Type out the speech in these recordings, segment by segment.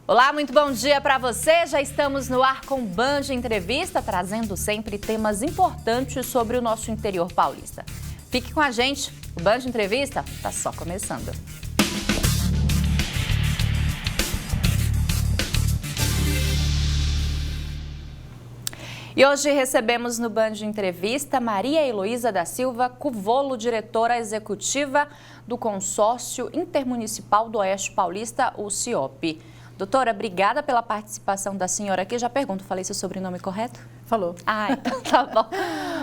Olá, muito bom dia para você. Já estamos no ar com Band Entrevista, trazendo sempre temas importantes sobre o nosso interior paulista. Fique com a gente, o Band Entrevista está só começando. E hoje recebemos no Band Entrevista Maria Heloísa da Silva Cuvolo, diretora executiva do Consórcio Intermunicipal do Oeste Paulista, o CIOP. Doutora, obrigada pela participação da senhora aqui. Já pergunto, falei seu sobrenome correto? Falou. Ah, então tá bom.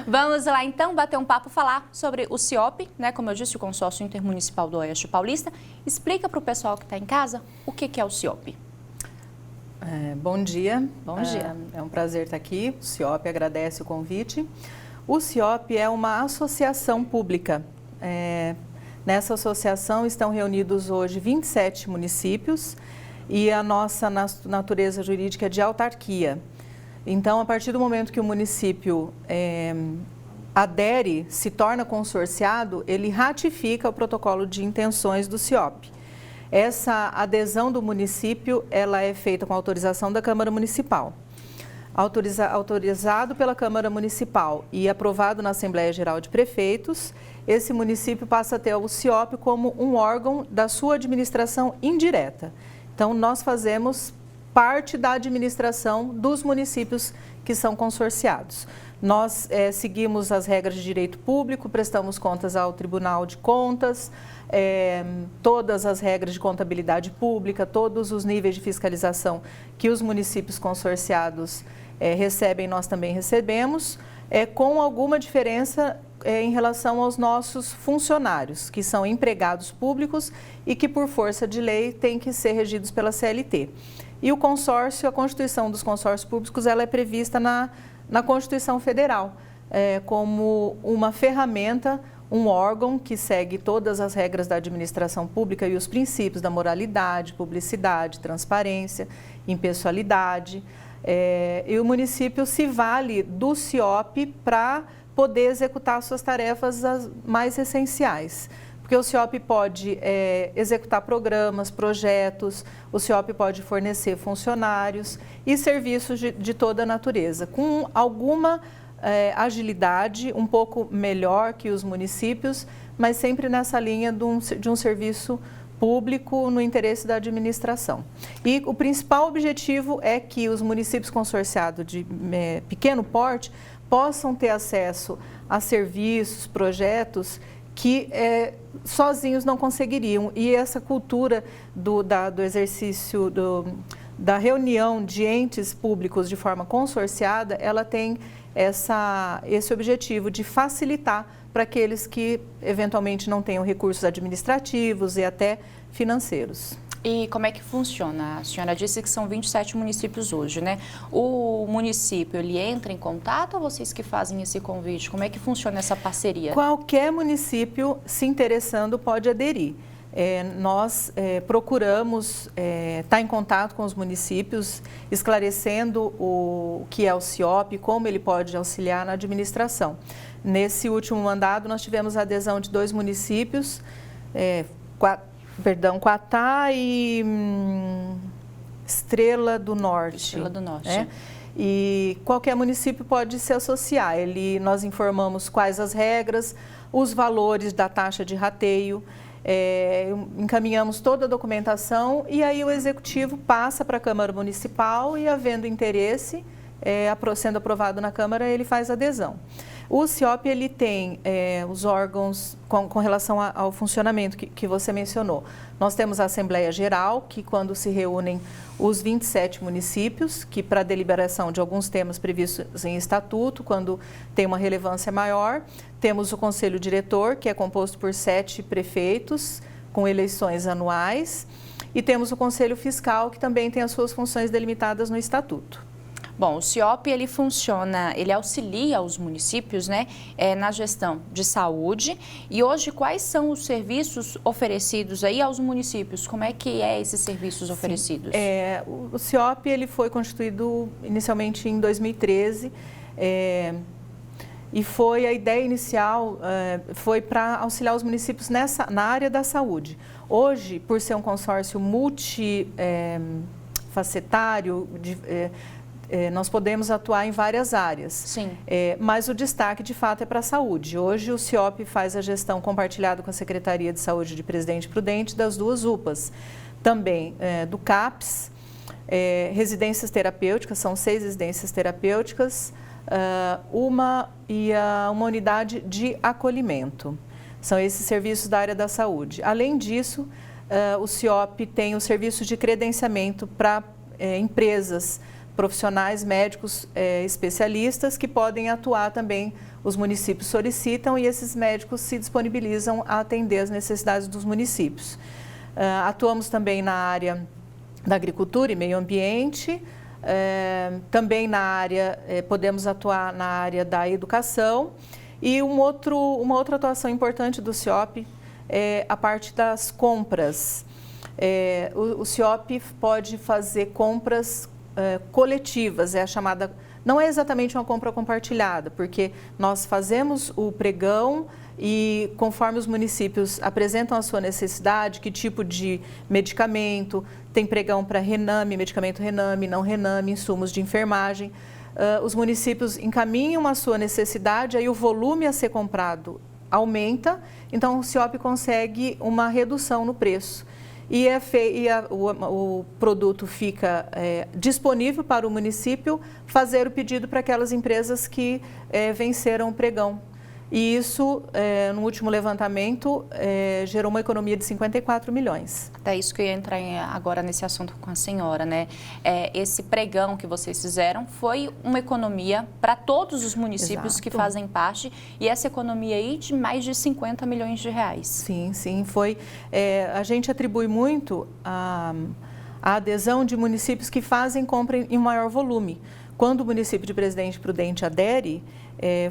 Vamos lá então bater um papo, falar sobre o CIOP, né? Como eu disse, o Consórcio Intermunicipal do Oeste Paulista. Explica para o pessoal que está em casa o que é o CIOP. Bom dia. Bom dia. É um prazer estar aqui. O CIOP agradece o convite. O CIOP é uma associação pública. Nessa associação estão reunidos hoje 27 municípios e a nossa natureza jurídica é de autarquia. Então, a partir do momento que o município adere, se torna consorciado, ele ratifica o protocolo de intenções do CIOP. Essa adesão do município, ela é feita com autorização da Câmara Municipal. Autorizado pela Câmara Municipal e aprovado na Assembleia Geral de Prefeitos, esse município passa a ter o CIOP como um órgão da sua administração indireta. Então, nós fazemos parte da administração dos municípios que são consorciados. Nós seguimos as regras de direito público, prestamos contas ao Tribunal de Contas, todas as regras de contabilidade pública, todos os níveis de fiscalização que os municípios consorciados recebem, nós também recebemos, com alguma diferença em relação aos nossos funcionários, que são empregados públicos e que, por força de lei, têm que ser regidos pela CLT. E o consórcio, a constituição dos consórcios públicos, ela é prevista na Constituição Federal, como uma ferramenta, um órgão que segue todas as regras da administração pública e os princípios da moralidade, publicidade, transparência, impessoalidade. E o município se vale do CIOP para poder executar suas tarefas mais essenciais. Porque o CIOP pode executar programas, projetos, o CIOP pode fornecer funcionários e serviços de toda a natureza, com alguma agilidade, um pouco melhor que os municípios, mas sempre nessa linha de um serviço público no interesse da administração. E o principal objetivo é que os municípios consorciados de pequeno porte possam ter acesso a serviços, projetos que sozinhos não conseguiriam. E essa cultura do exercício, da reunião de entes públicos de forma consorciada, ela tem esse objetivo de facilitar para aqueles que eventualmente não tenham recursos administrativos e até financeiros. E como é que funciona? A senhora disse que são 27 municípios hoje, né? O município, ele entra em contato ou vocês que fazem esse convite? Como é que funciona essa parceria? Qualquer município se interessando pode aderir. Nós procuramos estar em contato com os municípios, esclarecendo o que é o CIOP, como ele pode auxiliar na administração. Nesse último mandado, nós tivemos a adesão de 2 municípios, Quatá e Estrela do Norte. Estrela do Norte. E qualquer município pode se associar. Nós informamos quais as regras, os valores da taxa de rateio, encaminhamos toda a documentação e aí o executivo passa para a Câmara Municipal e, havendo interesse, sendo aprovado na Câmara, ele faz adesão. O CIOP, ele tem os órgãos com relação ao funcionamento que você mencionou. Nós temos a Assembleia Geral, que quando se reúnem os 27 municípios, que para deliberação de alguns temas previstos em estatuto, quando tem uma relevância maior, temos o Conselho Diretor, que é composto por 7 prefeitos, com eleições anuais, e temos o Conselho Fiscal, que também tem as suas funções delimitadas no estatuto. Bom, o CIOP, ele funciona, ele auxilia os municípios, né, na gestão de saúde. E hoje, quais são os serviços oferecidos aí aos municípios? Como é que esses serviços oferecidos? O CIOP, ele foi constituído inicialmente em 2013 e a ideia inicial foi para auxiliar os municípios na área da saúde. Hoje, por ser um consórcio facetário, nós podemos atuar em várias áreas. Sim. Mas o destaque, de fato, é para a saúde. Hoje, o CIOP faz a gestão compartilhada com a Secretaria de Saúde de Presidente Prudente das 2 UPAs. Também do CAPS, residências terapêuticas, são 6 residências terapêuticas, uma unidade de acolhimento. São esses serviços da área da saúde. Além disso, o CIOP tem o serviço de credenciamento para empresas, profissionais, médicos especialistas que podem atuar também, os municípios solicitam e esses médicos se disponibilizam a atender as necessidades dos municípios. Atuamos também na área da agricultura e meio ambiente, também na área, podemos atuar na área da educação e uma outra atuação importante do CIOP é a parte das compras. O CIOP pode fazer compras coletivas, é a chamada, não é exatamente uma compra compartilhada, porque nós fazemos o pregão e conforme os municípios apresentam a sua necessidade, que tipo de medicamento, tem pregão para Rename, medicamento Rename, não Rename, insumos de enfermagem, os municípios encaminham a sua necessidade, aí o volume a ser comprado aumenta, então o CIOP consegue uma redução no preço. E o produto fica disponível para o município fazer o pedido para aquelas empresas que venceram o pregão. E isso, no último levantamento, gerou uma economia de 54 milhões. É isso que eu ia entrar agora nesse assunto com a senhora, né? Esse pregão que vocês fizeram foi uma economia para todos os municípios que fazem parte e essa economia aí de mais de 50 milhões de reais. Sim, sim, foi. A gente atribui muito a adesão de municípios que fazem compra em maior volume. Quando o município de Presidente Prudente adere,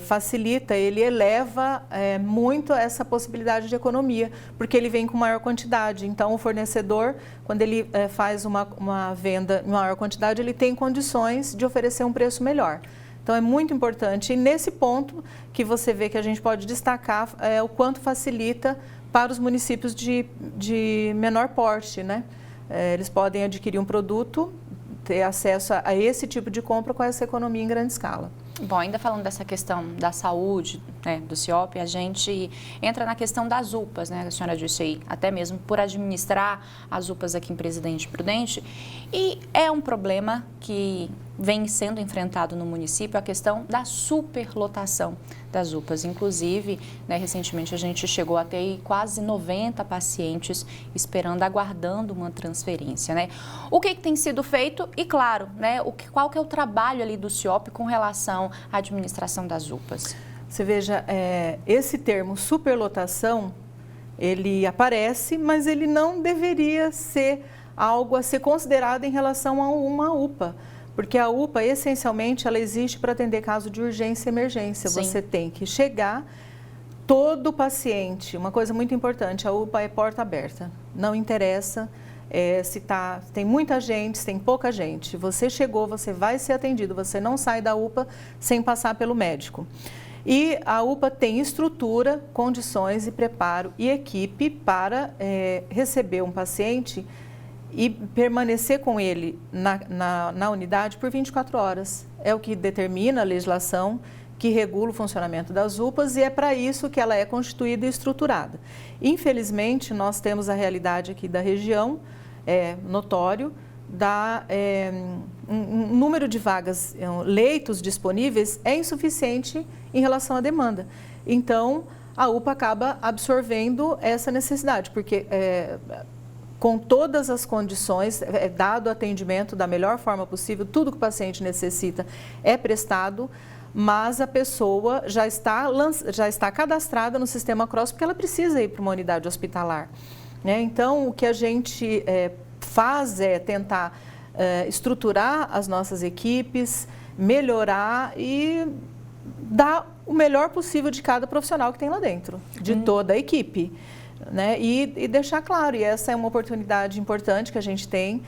facilita, ele eleva muito essa possibilidade de economia, porque ele vem com maior quantidade. Então, o fornecedor, quando ele faz uma venda em maior quantidade, ele tem condições de oferecer um preço melhor. Então, é muito importante. E nesse ponto que você vê que a gente pode destacar o quanto facilita para os municípios de menor porte, né? Eles podem adquirir um produto, ter acesso a esse tipo de compra com essa economia em grande escala. Bom, ainda falando dessa questão da saúde, né, do CIOP, a gente entra na questão das UPAs, né, a senhora disse aí, até mesmo por administrar as UPAs aqui em Presidente Prudente, e é um problema que vem sendo enfrentado no município, a questão da superlotação das UPAs. Inclusive, né, recentemente a gente chegou a ter quase 90 pacientes esperando, aguardando uma transferência, né? O que tem sido feito e, claro, né, qual que é o trabalho ali do CIOP com relação à administração das UPAs? Você veja, esse termo superlotação, ele aparece, mas ele não deveria ser algo a ser considerado em relação a uma UPA. Porque a UPA, essencialmente, ela existe para atender caso de urgência e emergência. Sim. Você tem que chegar, todo paciente, uma coisa muito importante, a UPA é porta aberta. Não interessa se tem muita gente, se tem pouca gente. Você chegou, você vai ser atendido, você não sai da UPA sem passar pelo médico. E a UPA tem estrutura, condições e preparo e equipe para receber um paciente e permanecer com ele na unidade por 24 horas. É o que determina a legislação que regula o funcionamento das UPAs e é para isso que ela é constituída e estruturada. Infelizmente, nós temos a realidade aqui da região, notório, um número de vagas, leitos disponíveis é insuficiente em relação à demanda. Então, a UPA acaba absorvendo essa necessidade, porque com todas as condições, dado o atendimento da melhor forma possível, tudo que o paciente necessita é prestado, mas a pessoa já está cadastrada no sistema CROSS porque ela precisa ir para uma unidade hospitalar. Né? Então, o que a gente faz é tentar estruturar as nossas equipes, melhorar e dar o melhor possível de cada profissional que tem lá dentro, de toda a equipe. Né? E deixar claro, e essa é uma oportunidade importante que a gente tem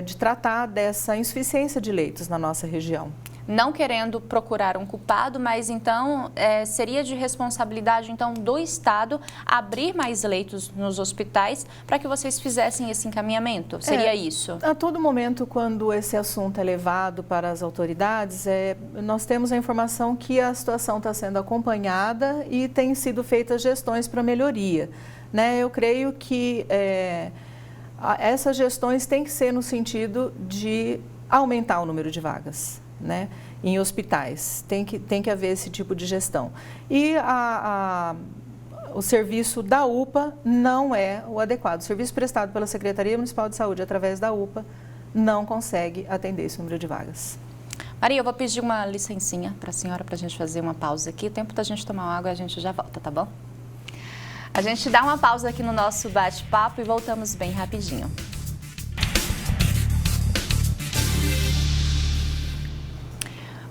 de tratar dessa insuficiência de leitos na nossa região. não querendo procurar um culpado, mas então seria de responsabilidade então do Estado abrir mais leitos nos hospitais para que vocês fizessem esse encaminhamento? Seria isso? A todo momento, quando esse assunto é levado para as autoridades, nós temos a informação que a situação está sendo acompanhada e tem sido feitas gestões para melhoria, né? Eu creio que essas gestões têm que ser no sentido de aumentar o número de vagas, né, em hospitais. Tem que haver esse tipo de gestão. E o serviço da UPA não é o adequado. O serviço prestado pela Secretaria Municipal de Saúde através da UPA não consegue atender esse número de vagas. Maria, eu vou pedir uma licencinha para a senhora para a gente fazer uma pausa aqui. O tempo da gente tomar água, a gente já volta, tá bom? A gente dá uma pausa aqui no nosso bate-papo e voltamos bem rapidinho.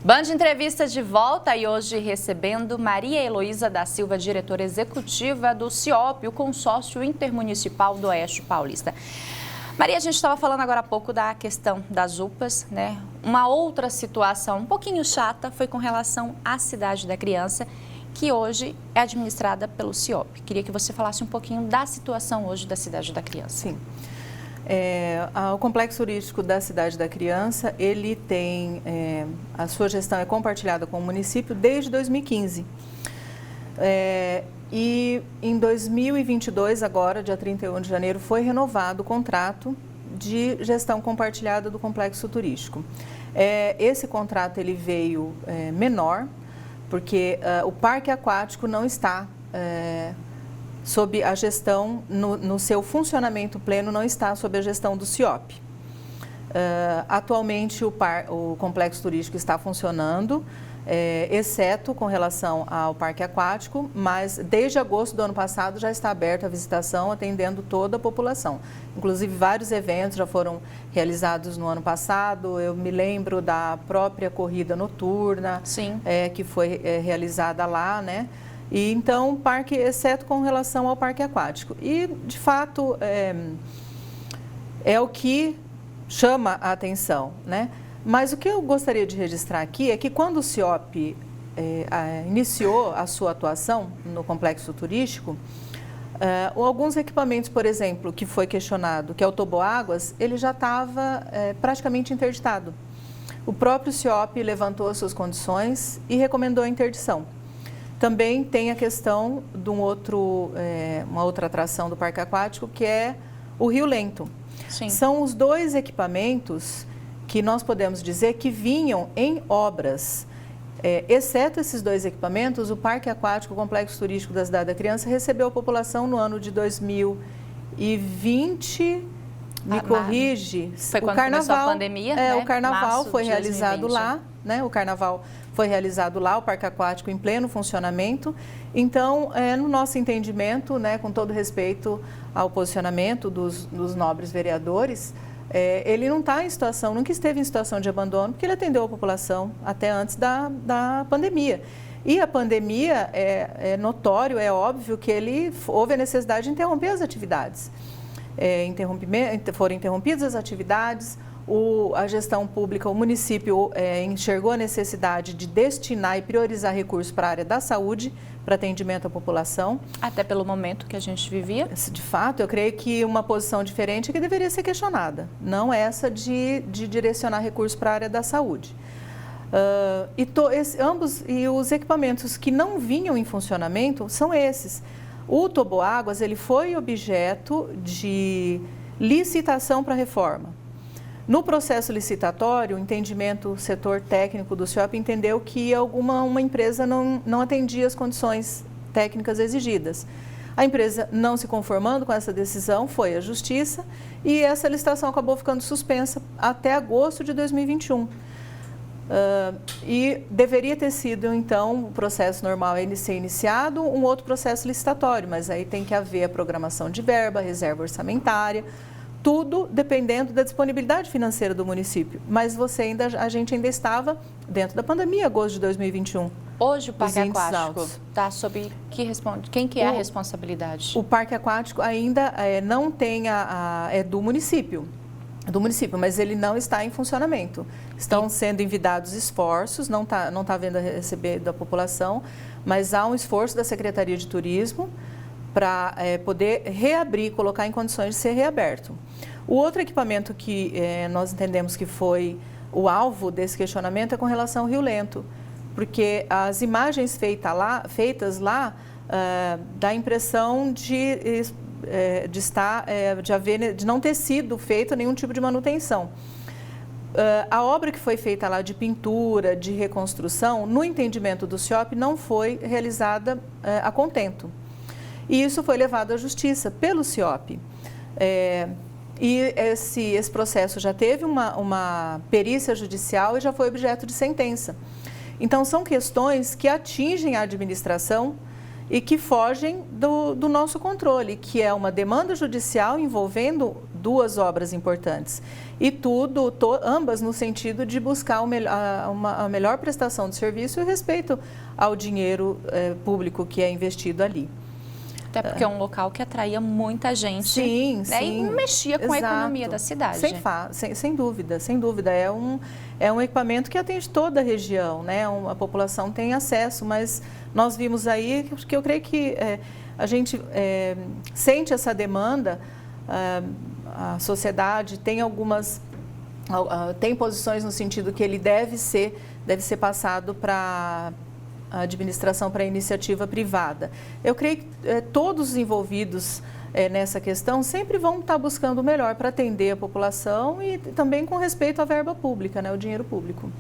Band Entrevista de volta e hoje recebendo Maria Heloísa da Silva, diretora executiva do CIOP, o Consórcio Intermunicipal do Oeste Paulista. Maria, a gente estava falando agora há pouco da questão das UPAs, né? Uma outra situação um pouquinho chata foi com relação à Cidade da Criança, que hoje é administrada pelo CIOP. Queria que você falasse um pouquinho da situação hoje da Cidade da Criança. Sim. O Complexo Turístico da Cidade da Criança, ele tem, a sua gestão é compartilhada com o município desde 2015. E em 2022, agora, dia 31 de janeiro, foi renovado o contrato de gestão compartilhada do Complexo Turístico. Esse contrato ele veio menor, porque o parque aquático não está sob a gestão, no seu funcionamento pleno, não está sob a gestão do CIOP. Atualmente o complexo turístico está funcionando, exceto com relação ao parque aquático, mas desde agosto do ano passado já está aberta a visitação, atendendo toda a população. Inclusive vários eventos já foram realizados no ano passado, eu me lembro da própria corrida noturna, que foi realizada lá, né? E então, o parque, exceto com relação ao parque aquático. E, de fato, é o que chama a atenção, né? Mas o que eu gostaria de registrar aqui é que quando o CIOP iniciou a sua atuação no complexo turístico, alguns equipamentos, por exemplo, que foi questionado, que é o toboáguas, ele já estava praticamente interditado. O próprio CIOP levantou as suas condições e recomendou a interdição. Também tem a questão de uma outra atração do parque aquático, que é o Rio Lento. Sim. São os dois equipamentos que nós podemos dizer que vinham em obras. Exceto esses dois equipamentos, o Parque Aquático, o Complexo Turístico da Cidade da Criança, recebeu a população no ano de 2020, me corrige. Foi quando começou a pandemia, né? O carnaval Março foi de realizado 2020. lá, né? O carnaval foi realizado lá, o Parque Aquático em pleno funcionamento. Então, no nosso entendimento, né, com todo respeito ao posicionamento dos nobres vereadores, ele não está em situação, nunca esteve em situação de abandono, porque ele atendeu a população até antes da pandemia. E a pandemia, notório, é óbvio que houve a necessidade de interromper as atividades. Foram interrompidas as atividades, a gestão pública, o município enxergou a necessidade de destinar e priorizar recursos para a área da saúde, para atendimento à população. Até pelo momento que a gente vivia. De fato, eu creio que uma posição diferente é que deveria ser questionada, não essa de direcionar recursos para a área da saúde. E os equipamentos que não vinham em funcionamento são esses. O toboáguas, ele foi objeto de licitação para reforma. No processo licitatório, o entendimento, o setor técnico do CIOP entendeu que uma empresa não atendia as condições técnicas exigidas. A empresa, não se conformando com essa decisão, foi à Justiça e essa licitação acabou ficando suspensa até agosto de 2021. E deveria ter sido, então, o processo normal ser iniciado, um outro processo licitatório, mas aí tem que haver a programação de verba, reserva orçamentária, tudo dependendo da disponibilidade financeira do município. Mas a gente ainda estava dentro da pandemia, agosto de 2021. Hoje o Parque Aquático está sob quem que é a responsabilidade? O Parque Aquático ainda não tem é do município. do município, mas ele não está em funcionamento. Estão sendo envidados esforços, não tá havendo a receber da população, mas há um esforço da Secretaria de Turismo para poder reabrir, colocar em condições de ser reaberto. O outro equipamento que nós entendemos que foi o alvo desse questionamento é com relação ao Rio Lento, porque as imagens feitas lá dá a impressão de não ter sido feita nenhum tipo de manutenção. A obra que foi feita lá de pintura, de reconstrução, no entendimento do CIOP, não foi realizada a contento. E isso foi levado à justiça pelo CIOP. E esse processo já teve uma perícia judicial e já foi objeto de sentença. Então, são questões que atingem a administração e que fogem do nosso controle, que é uma demanda judicial envolvendo duas obras importantes. E ambas no sentido de buscar a melhor prestação de serviço e respeito ao dinheiro público que é investido ali. Até porque é um local que atraía muita gente. Sim, né? sim. E mexia com a economia da cidade. Sem dúvida, sem dúvida. É um equipamento que atende toda a região, né? A população tem acesso, mas nós vimos aí, que eu creio que a gente sente essa demanda, a sociedade tem tem posições no sentido que ele deve ser passado para a administração, para a iniciativa privada. Eu creio que todos os envolvidos nessa questão sempre vão estar buscando o melhor para atender a população e também com respeito à verba pública, né, o dinheiro público.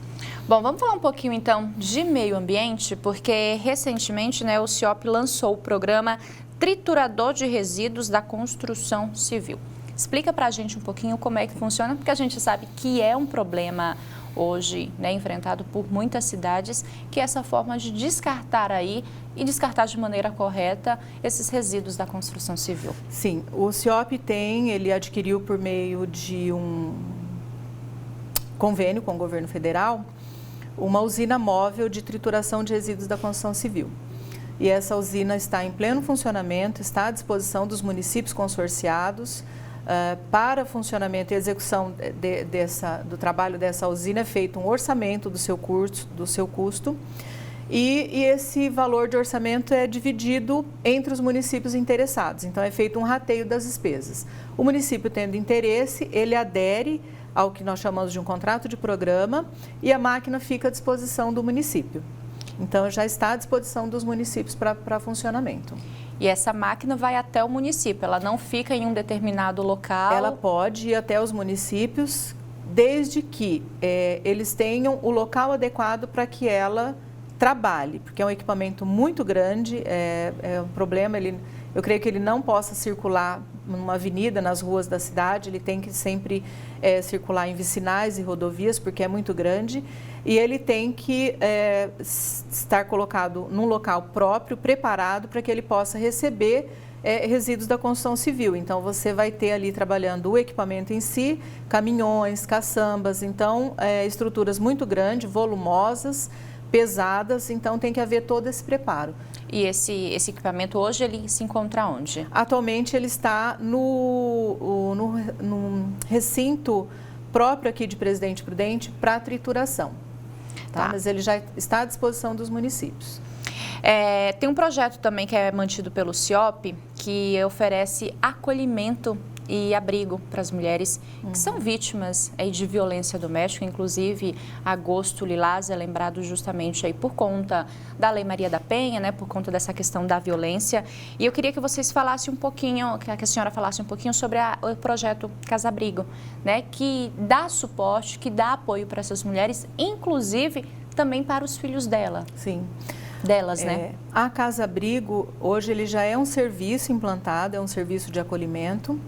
Bom, vamos falar um pouquinho então de meio ambiente, porque recentemente, né, o CIOP lançou o programa Triturador de Resíduos da Construção Civil. Explica para a gente um pouquinho como é que funciona, porque a gente sabe que é um problema hoje, né, enfrentado por muitas cidades, que é essa forma de descartar aí e descartar de maneira correta esses resíduos da construção civil. Sim, o CIOP ele adquiriu por meio de um convênio com o governo federal, uma usina móvel de trituração de resíduos da construção civil. E essa usina está em pleno funcionamento, está à disposição dos municípios consorciados. Para funcionamento e execução do trabalho dessa usina é feito um orçamento do seu custo e esse valor de orçamento é dividido entre os municípios interessados. Então, é feito um rateio das despesas. O município tendo interesse, ele adere ao que nós chamamos de um contrato de programa e a máquina fica à disposição do município. Então, já está à disposição dos municípios para funcionamento. E essa máquina vai até o município, ela não fica em um determinado local? Ela pode ir até os municípios, desde que eles tenham o local adequado para que ela trabalhe, porque é um equipamento muito grande, é um problema, eu creio que ele não possa circular numa avenida, nas ruas da cidade, ele tem que sempre circular em vicinais e rodovias, porque é muito grande, e ele tem que estar colocado num local próprio, preparado, para que ele possa receber resíduos da construção civil. Então, você vai ter ali trabalhando o equipamento em si, caminhões, caçambas, então, estruturas muito grandes, volumosas, pesadas, então tem que haver todo esse preparo. E esse equipamento hoje ele se encontra onde? Atualmente ele está no recinto próprio aqui de Presidente Prudente para trituração, tá? Mas ele já está à disposição dos municípios. Tem um projeto também que é mantido pelo CIOP que oferece acolhimento e abrigo para as mulheres que são vítimas de violência doméstica. Inclusive, Agosto Lilás é lembrado justamente aí por conta da Lei Maria da Penha, né, por conta dessa questão da violência. E eu queria que vocês falassem um pouquinho, que a senhora falasse um pouquinho sobre o projeto Casa Abrigo, né, que dá suporte, que dá apoio para essas mulheres, inclusive também para os filhos dela. Sim. Delas, né? A Casa Abrigo, hoje, ele já é um serviço implantado, é um serviço de acolhimento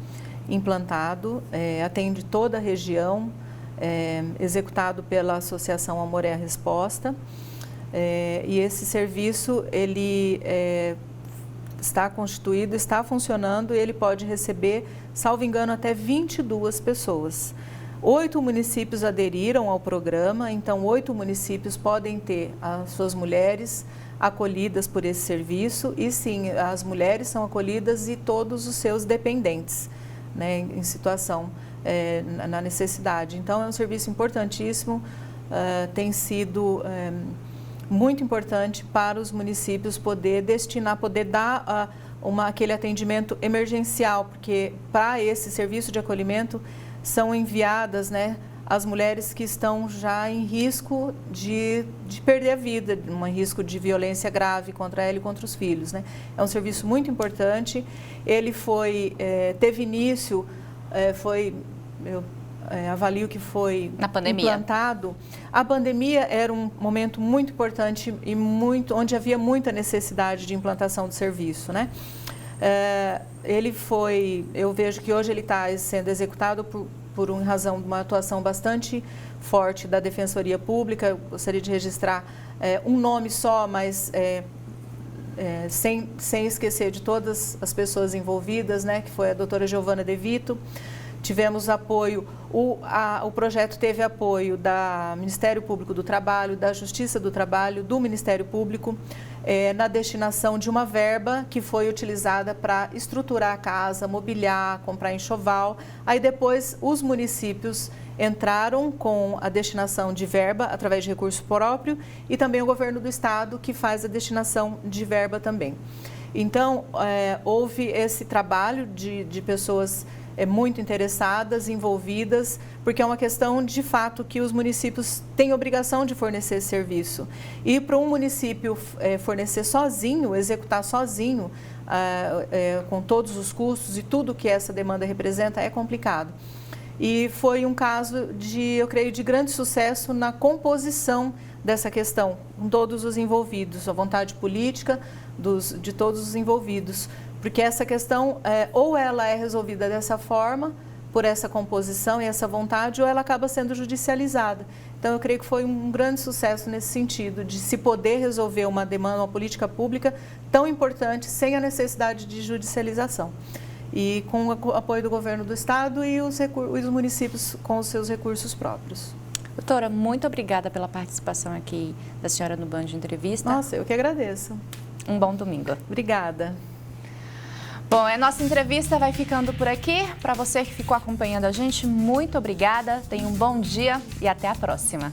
implantado, atende toda a região, executado pela Associação Amor é a Resposta. E esse serviço, ele está constituído, está funcionando e ele pode receber, salvo engano, até 22 pessoas. 8 municípios aderiram ao programa, então 8 municípios podem ter as suas mulheres acolhidas por esse serviço e sim, as mulheres são acolhidas e todos os seus dependentes, né, em situação na necessidade. Então, é um serviço importantíssimo, tem sido muito importante para os municípios poder dar aquele atendimento emergencial, porque para esse serviço de acolhimento são enviadas, né, as mulheres que estão já em risco de perder a vida, um risco de violência grave contra ela e contra os filhos, né? É um serviço muito importante. Ele teve início, eu avalio que foi na pandemia. Implantado. A pandemia era um momento muito importante e onde havia muita necessidade de implantação do serviço, né? Eu vejo que hoje ele está sendo executado por razão de uma atuação bastante forte da Defensoria Pública. Eu gostaria de registrar um nome só, mas sem esquecer de todas as pessoas envolvidas, né, que foi a doutora Giovana De Vito. Tivemos apoio, o projeto teve apoio do Ministério Público do Trabalho, da Justiça do Trabalho, do Ministério Público, na destinação de uma verba que foi utilizada para estruturar a casa, mobiliar, comprar enxoval. Aí depois os municípios entraram com a destinação de verba através de recurso próprio e também o governo do estado que faz a destinação de verba também. Então, houve esse trabalho de pessoas muito interessadas, envolvidas, porque é uma questão de fato que os municípios têm obrigação de fornecer esse serviço. E para um município fornecer sozinho, executar sozinho, com todos os custos e tudo que essa demanda representa, é complicado. E foi um caso eu creio, de grande sucesso na composição dessa questão, com todos os envolvidos, a vontade política de todos os envolvidos. Porque essa questão, ou ela é resolvida dessa forma, por essa composição e essa vontade, ou ela acaba sendo judicializada. Então, eu creio que foi um grande sucesso nesse sentido, de se poder resolver uma demanda, uma política pública tão importante, sem a necessidade de judicialização. E com o apoio do governo do estado e os municípios com os seus recursos próprios. Doutora, muito obrigada pela participação aqui da senhora no Band Entrevista. Nossa, eu que agradeço. Um bom domingo. Obrigada. Bom, a nossa entrevista vai ficando por aqui. Para você que ficou acompanhando a gente, muito obrigada. Tenha um bom dia e até a próxima.